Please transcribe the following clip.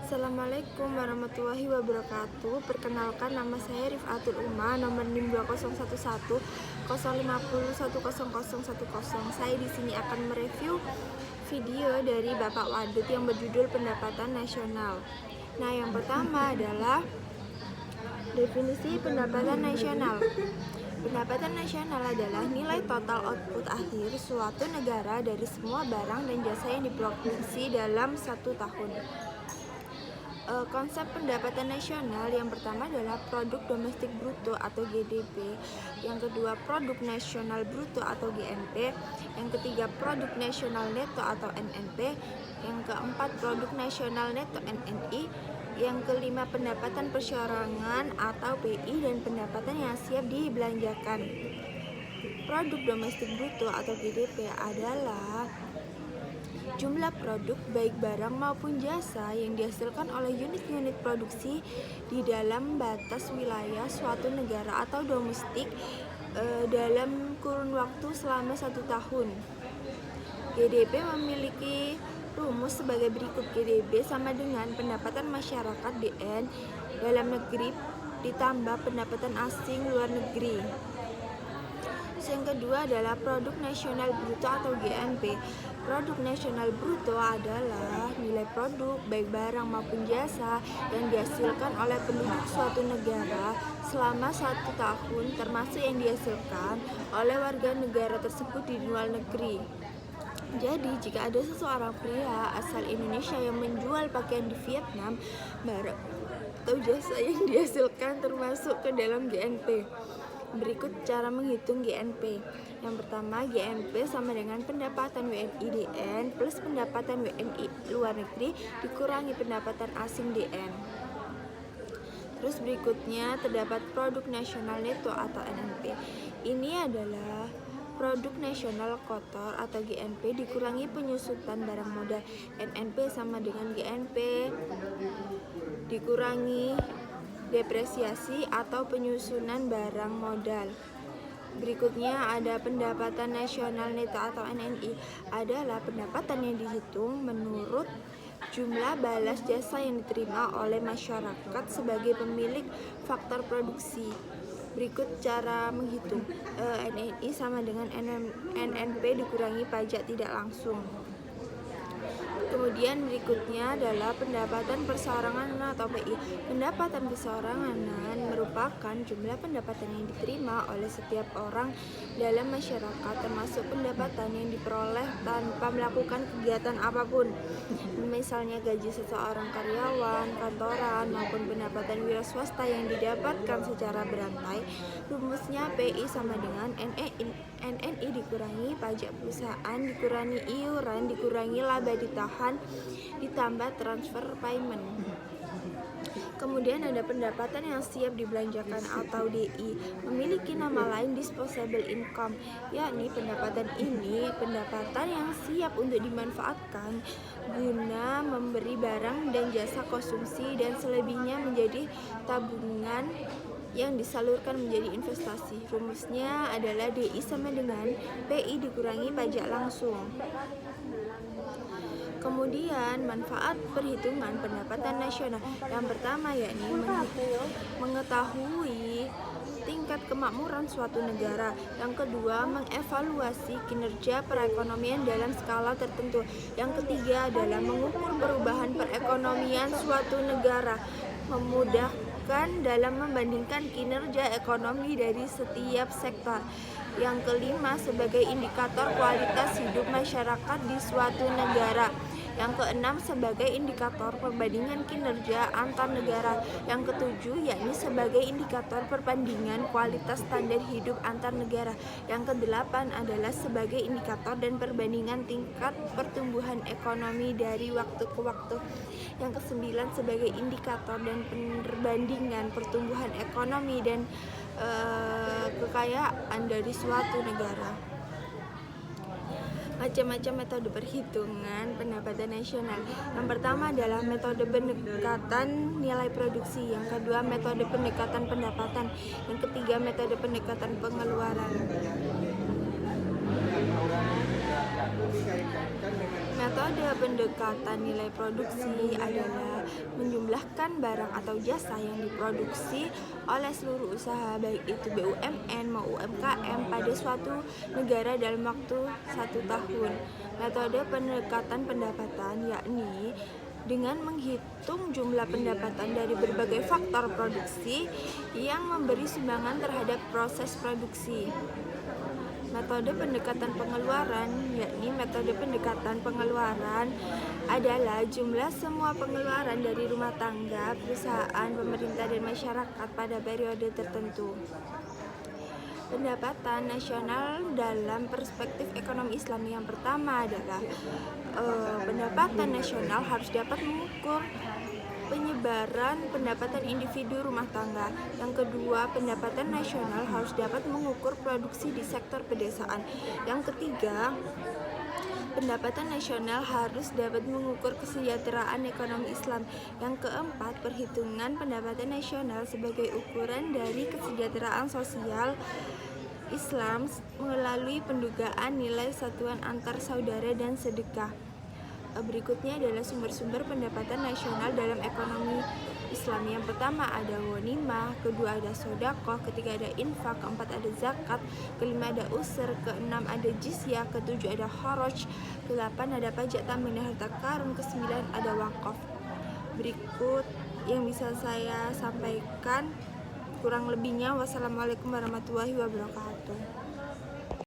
Assalamualaikum warahmatullahi wabarakatuh. Perkenalkan, nama saya Rifaatul Uma, nomor NIM 2011 050101010. Saya di sini akan mereview video dari Bapak Wadud yang berjudul Pendapatan Nasional. Nah, yang pertama adalah definisi pendapatan nasional. Pendapatan nasional adalah nilai total output akhir suatu negara dari semua barang dan jasa yang diproduksi dalam satu tahun. Konsep pendapatan nasional yang pertama adalah produk domestik bruto atau GDP, yang kedua produk nasional bruto atau GNP, yang ketiga produk nasional neto atau NNP, yang keempat produk nasional neto NNI, yang kelima pendapatan perseorangan atau PI, dan pendapatan yang siap dibelanjakan. Produk domestik bruto atau GDP adalah jumlah produk baik barang maupun jasa yang dihasilkan oleh unit-unit produksi di dalam batas wilayah suatu negara atau domestik dalam kurun waktu selama 1 tahun. GDP memiliki rumus sebagai berikut. GDP sama dengan pendapatan masyarakat DN dalam negeri ditambah pendapatan asing luar negeri. Yang kedua adalah produk nasional bruto atau GNP. Produk nasional bruto adalah nilai produk baik barang maupun jasa yang dihasilkan oleh penduduk suatu negara selama 1 tahun, termasuk yang dihasilkan oleh warga negara tersebut di luar negeri. Jadi, jika ada seseorang pria asal Indonesia yang menjual pakaian di Vietnam, barang atau jasa yang dihasilkan termasuk ke dalam GNP. Berikut cara menghitung GNP. Yang pertama, GNP sama dengan pendapatan WNI DN plus pendapatan WNI luar negeri dikurangi pendapatan asing DN. Terus berikutnya terdapat produk nasional neto atau NNP. Ini adalah produk nasional kotor atau GNP dikurangi penyusutan barang modal. NNP sama dengan GNP dikurangi depresiasi atau penyusunan barang modal. Berikutnya ada pendapatan nasional neto atau NNI, adalah pendapatan yang dihitung menurut jumlah balas jasa yang diterima oleh masyarakat sebagai pemilik faktor produksi. Berikut cara menghitung. NNI sama dengan NNP dikurangi pajak tidak langsung. Kemudian berikutnya adalah pendapatan perseorangan atau PI. Pendapatan perseorangan merupakan jumlah pendapatan yang diterima oleh setiap orang dalam masyarakat, termasuk pendapatan yang diperoleh tanpa melakukan kegiatan apapun, misalnya gaji seseorang karyawan, kantoran, maupun pendapatan wira swasta yang didapatkan secara berantai. Rumusnya PI sama dengan NNI dikurangi pajak perusahaan, dikurangi iuran, dikurangi laba ditahan, ditambah transfer payment. Kemudian ada pendapatan yang siap dibelanjakan atau DI, memiliki nama lain disposable income, yakni pendapatan ini pendapatan yang siap untuk dimanfaatkan guna memberi barang dan jasa konsumsi, dan selebihnya menjadi tabungan yang disalurkan menjadi investasi. Rumusnya adalah DI sama dengan PI dikurangi pajak langsung. Kemudian manfaat perhitungan pendapatan nasional. Yang pertama yakni mengetahui tingkat kemakmuran suatu negara. Yang kedua, mengevaluasi kinerja perekonomian dalam skala tertentu. Yang ketiga adalah mengukur perubahan perekonomian suatu negara, memudahkan dalam membandingkan kinerja ekonomi dari setiap sektor. Yang kelima, sebagai indikator kualitas hidup masyarakat di suatu negara. Yang keenam, sebagai indikator perbandingan kinerja antar negara. Yang ketujuh, yakni sebagai indikator perbandingan kualitas standar hidup antar negara. Yang kedelapan adalah sebagai indikator dan perbandingan tingkat pertumbuhan ekonomi dari waktu ke waktu. Yang kesembilan, sebagai indikator dan perbandingan pertumbuhan ekonomi dan kekayaan dari suatu negara. Macam-macam metode perhitungan pendapatan nasional. Yang pertama adalah metode pendekatan nilai produksi. Yang kedua, metode pendekatan pendapatan. Yang ketiga, metode pendekatan pengeluaran. Metode pendekatan nilai produksi adalah menjumlahkan barang atau jasa yang diproduksi oleh seluruh usaha, baik itu BUMN maupun UMKM pada suatu negara dalam waktu 1 tahun. Metode pendekatan pendapatan yakni dengan menghitung jumlah pendapatan dari berbagai faktor produksi yang memberi sumbangan terhadap proses produksi. Metode pendekatan pengeluaran, yakni metode pendekatan pengeluaran adalah jumlah semua pengeluaran dari rumah tangga, perusahaan, pemerintah, dan masyarakat pada periode tertentu. Pendapatan nasional dalam perspektif ekonomi Islam yang pertama adalah pendapatan nasional harus dapat mengukur penyebaran pendapatan individu rumah tangga. Yang kedua, pendapatan nasional harus dapat mengukur produksi di sektor pedesaan. Yang ketiga, pendapatan nasional harus dapat mengukur kesejahteraan ekonomi Islam. Yang keempat, perhitungan pendapatan nasional sebagai ukuran dari kesejahteraan sosial Islam melalui pendugaan nilai satuan antar saudara dan sedekah. Berikutnya adalah sumber-sumber pendapatan nasional dalam ekonomi Islam. Yang pertama ada ghanimah, kedua ada sedekah, ketiga ada infak, keempat ada zakat, kelima ada usr, keenam ada jizyah, ketujuh ada kharaj, kedelapan ada pajak tambahan harta karun, kesembilan ada wakaf. Berikut yang bisa saya sampaikan, kurang lebihnya wassalamualaikum warahmatullahi wabarakatuh.